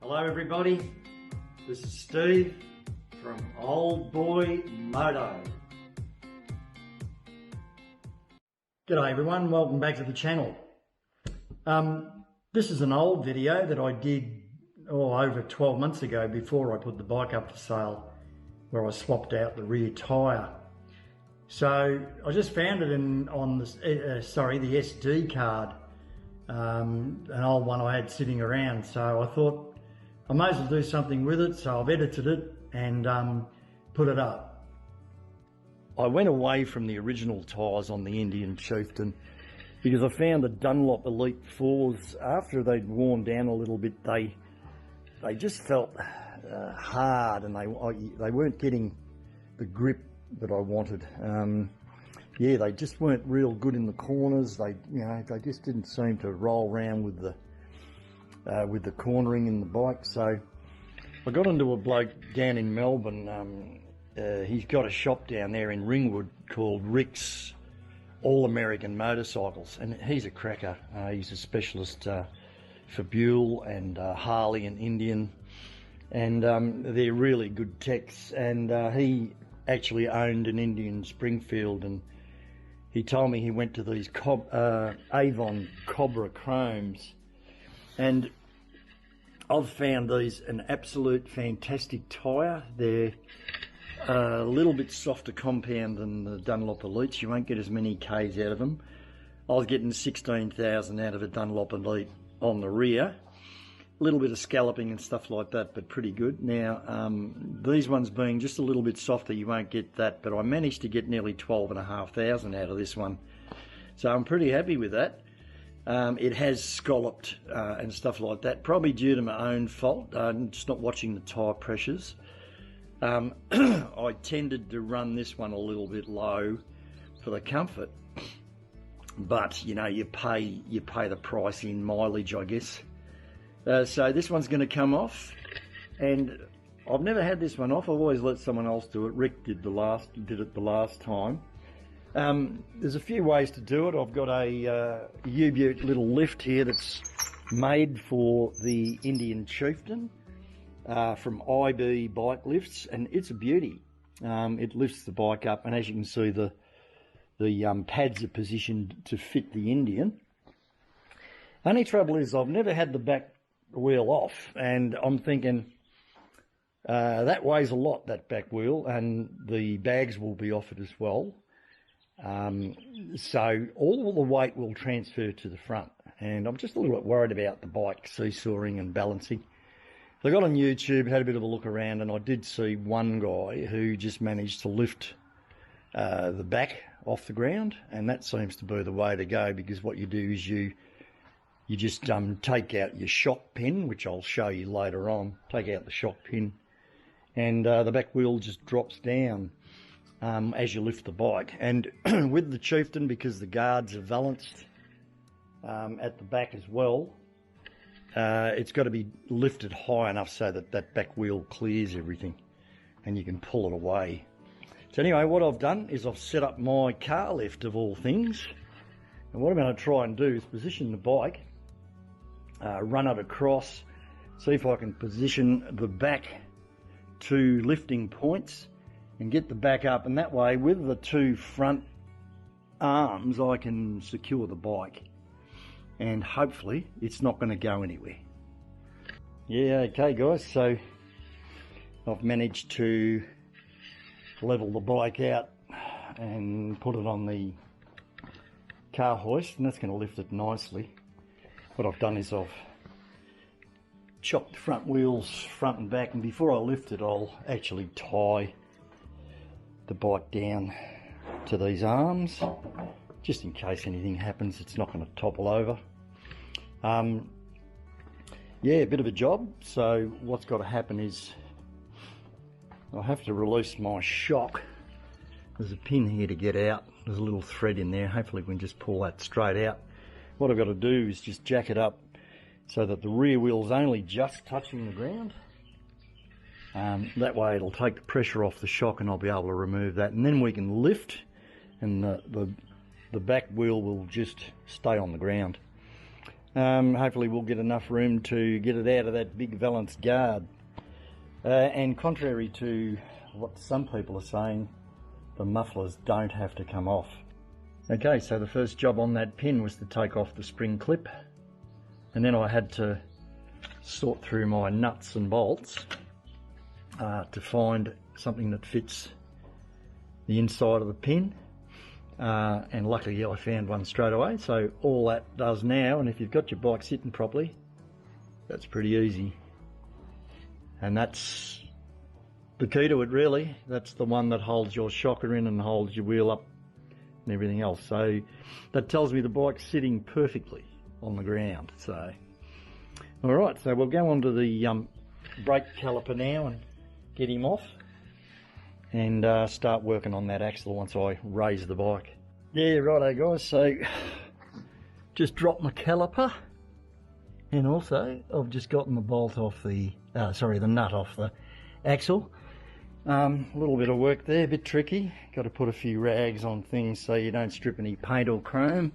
Hello everybody, this is Steve from Old Boy Moto. G'day everyone, welcome back to the channel. This is an old video that I did over 12 months ago before I put the bike up for sale, where I swapped out the rear tyre. So I just found it on the SD card, an old one I had sitting around. So I thought I might as well do something with it. So I've edited it and put it up. I went away from the original tyres on the Indian Chieftain because I found the Dunlop Elite 4s, after they'd worn down a little bit, they just felt hard, and they weren't getting the grip that I wanted. Yeah, they just weren't real good in the corners. They just didn't seem to roll around with the cornering in the bike. So I got into a bloke down in Melbourne. He's got a shop down there in Ringwood called Rick's All American Motorcycles, and he's a cracker. He's a specialist for Buell and Harley and Indian, and they're really good techs. And he actually owned an Indian Springfield, and he told me he went to these Avon Cobra Chromes, and I've found these an absolute fantastic tyre. They're a little bit softer compound than the Dunlop Elites. You won't get as many Ks out of them. I was getting 16,000 out of a Dunlop Elite on the rear. A little bit of scalloping and stuff like that, but pretty good. Now, these ones being just a little bit softer, you won't get that, but I managed to get nearly 12,500 out of this one. So I'm pretty happy with that. It has scalloped and stuff like that, probably due to my own fault, just not watching the tyre pressures. I tended to run this one a little bit low for the comfort, but you pay the price in mileage, I guess. So this one's going to come off, and I've never had this one off. I've always let someone else do it. Rick did it the last time. There's a few ways to do it. I've got a U-Butte little lift here that's made for the Indian Chieftain from IB Bike Lifts, and it's a beauty. It lifts the bike up, and as you can see, the pads are positioned to fit the Indian. Only trouble is I've never had the back wheel off, and I'm thinking that weighs a lot, that back wheel, and the bags will be off it as well. So all the weight will transfer to the front, and I'm just a little bit worried about the bike seesawing and balancing. So I got on YouTube, had a bit of a look around, and I did see one guy who just managed to lift the back off the ground, and that seems to be the way to go, because what you do is you just take out your shock pin, which I'll show you later on. Take out the shock pin, and the back wheel just drops down as you lift the bike. And with the Chieftain, because the guards are valenced at the back as well, it's got to be lifted high enough so that that back wheel clears everything and you can pull it away. So anyway, what I've done is I've set up my car lift, of all things, and what I'm going to try and do is position the bike, run it across, see if I can position the back to lifting points and get the back up, and that way with the two front arms I can secure the bike, and hopefully it's not going to go anywhere. Yeah, okay guys, so I've managed to level the bike out and put it on the car hoist, and that's going to lift it nicely. What I've done is I've chopped the front wheels front and back, and before I lift it I'll actually tie the bike down to these arms, just in case anything happens, it's not going to topple over. Yeah, a bit of a job. So what's got to happen is I'll have to release my shock. There's a pin here to get out, there's a little thread in there, hopefully we can just pull that straight out. What I've got to do is just jack it up so that the rear wheel's only just touching the ground. That way it'll take the pressure off the shock and I'll be able to remove that, and then we can lift, and the back wheel will just stay on the ground. Hopefully we'll get enough room to get it out of that big valance guard. And contrary to what some people are saying, the mufflers don't have to come off. Okay, so the first job on that pin was to take off the spring clip, and then I had to sort through my nuts and bolts to find something that fits the inside of the pin, and luckily I found one straight away. So all that does now, and if you've got your bike sitting properly, that's pretty easy. And that's the key to it, really. That's the one that holds your shocker in and holds your wheel up and everything else. So that tells me the bike's sitting perfectly on the ground. So all right, so we'll go on to the brake caliper now and get him off, and start working on that axle once I raise the bike. Yeah, righto guys, so just dropped my caliper, and also I've just gotten the bolt off the, the nut off the axle. A little bit of work there, a bit tricky. Got to put a few rags on things so you don't strip any paint or chrome.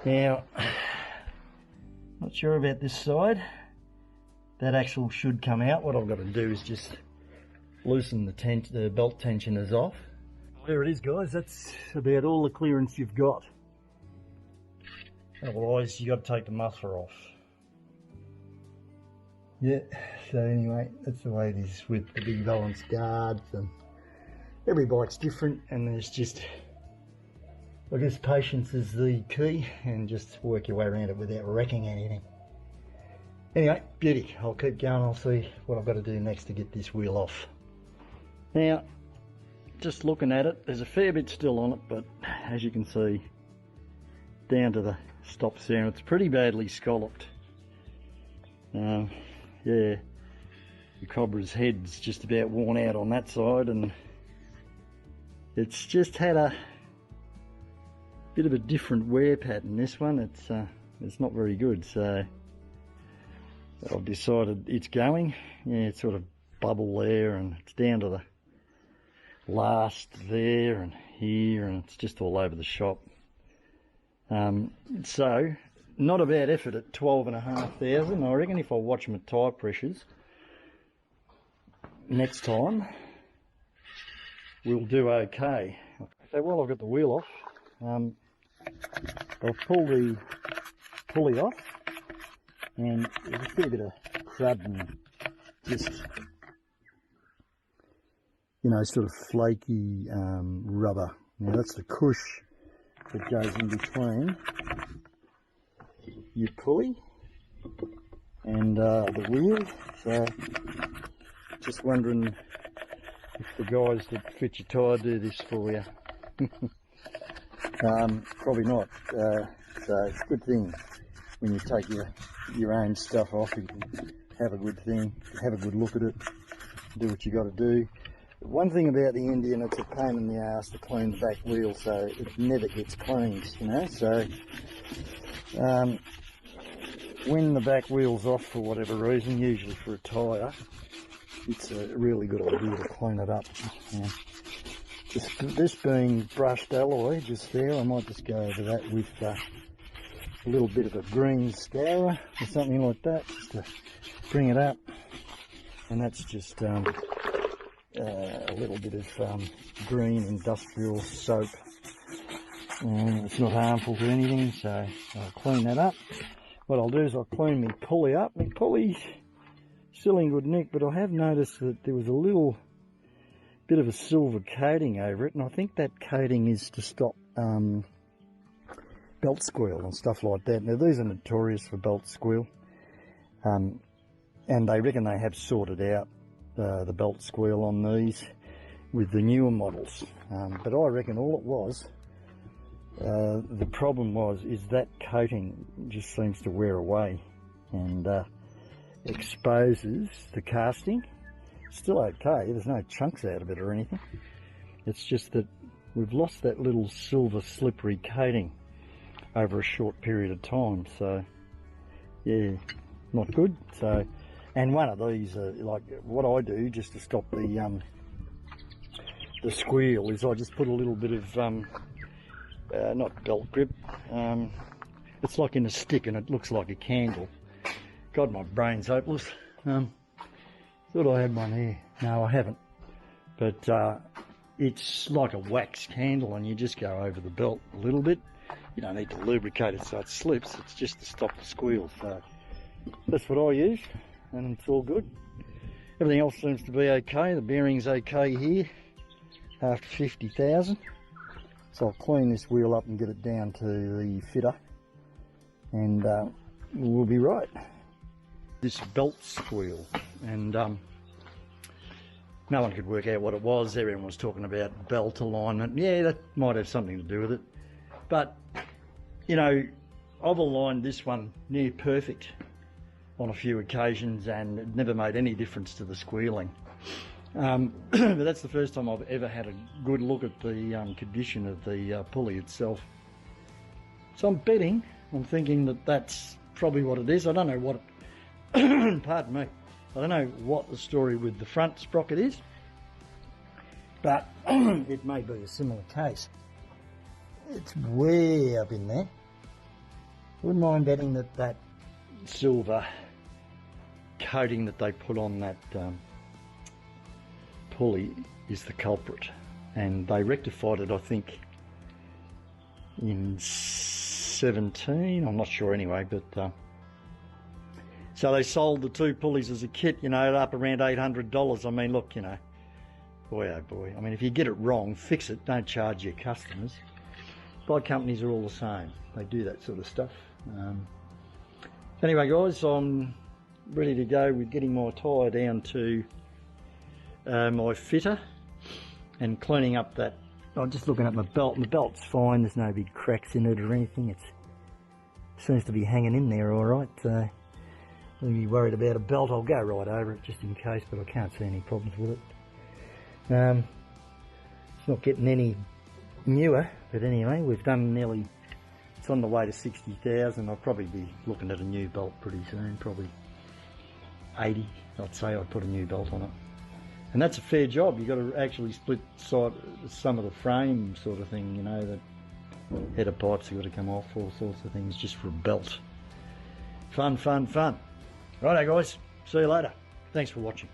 Now, not sure about this side. That axle should come out. What I've got to do is just loosen the belt tensioners off. There it is guys, that's about all the clearance you've got. Otherwise you got to take the muffler off. Yeah, so anyway, that's the way it is with the big valance guards, and every bike's different, and there's just, I guess patience is the key, and just work your way around it without wrecking anything. Anyway, beauty, I'll keep going, I'll see what I've got to do next to get this wheel off. Now, just looking at it, there's a fair bit still on it, but as you can see, down to the stops there, it's pretty badly scalloped. Yeah, the cobra's head's just about worn out on that side, and it's just had a bit of a different wear pattern. This one, it's not very good, so I've decided it's going. Yeah, it's sort of bubble there, and it's down to the last there and here, and it's just all over the shop. So not a bad effort at 12,500. I reckon if I watch my tyre pressures next time, we'll do okay. So while I've got the wheel off, I'll pull the pulley off, and there's a fair bit of crud and just, you know, sort of flaky rubber. Now that's the cush that goes in between your pulley and the wheel. So just wondering if the guys that fit your tyre do this for you. Probably not. So it's a good thing when you take your own stuff off, you can have a good thing, have a good look at it, do what you got to do. One thing about the Indian, it's a pain in the ass to clean the back wheel, so it never gets cleaned, you know. So when the back wheel's off for whatever reason, usually for a tyre, it's a really good idea to clean it up. This being brushed alloy just there, I might just go over that with a little bit of a green scourer or something like that, just to bring it up. And that's just a little bit of green industrial soap, and it's not harmful to anything, so I'll clean that up. What I'll do is I'll clean my pulley up. My pulley's still in good nick, but I have noticed that there was a little bit of a silver coating over it, and I think that coating is to stop belt squeal and stuff like that. Now these are notorious for belt squeal, and they reckon they have sorted out the belt squeal on these with the newer models, but I reckon all it was, the problem is that coating just seems to wear away and exposes the casting. Still okay, there's no chunks out of it or anything, it's just that we've lost that little silver slippery coating over a short period of time. So yeah, not good. So, and one of these, like what I do just to stop the squeal, is I just put a little bit of not belt grip, It's like in a stick and it looks like a candle. God, my brain's hopeless. Thought I had one here. No, I haven't. But it's like a wax candle, and you just go over the belt a little bit. You don't need to lubricate it so it slips. It's just to stop the squeal. So that's what I used, and it's all good. Everything else seems to be okay. The bearing's okay here after 50,000. So I'll clean this wheel up and get it down to the fitter, and we'll be right. This belt squeal, and no one could work out what it was. Everyone was talking about belt alignment. Yeah, that might have something to do with it. But, you know, I've aligned this one near perfect on a few occasions, and it never made any difference to the squealing. But that's the first time I've ever had a good look at the condition of the pulley itself. So I'm thinking that that's probably what it is. I don't know what it, pardon me, I don't know what the story with the front sprocket is, but it may be a similar case. It's way up in there. Wouldn't mind betting that that silver coating that they put on that pulley is the culprit, and they rectified it, I think, in 17. I'm not sure anyway, but so they sold the two pulleys as a kit, you know, up around $800. I mean, look, you know, boy oh boy. I mean, if you get it wrong, fix it. Don't charge your customers. Bike companies are all the same. They do that sort of stuff. Anyway, guys, I'm ready to go with getting my tyre down to my fitter and cleaning up that. I'm just looking at my belt. My belt's fine. There's no big cracks in it or anything. It seems to be hanging in there all right. So don't be worried about a belt. I'll go right over it just in case, but I can't see any problems with it. It's not getting any newer, but anyway, we've done nearly, it's on the way to 60,000. I'll probably be looking at a new belt pretty soon, probably 80. I'd say I'd put a new belt on it. And that's a fair job. You've got to actually split some of the frame sort of thing, you know, that header pipes have got to come off, all sorts of things just for a belt. Fun, fun, fun. Righto guys, see you later. Thanks for watching.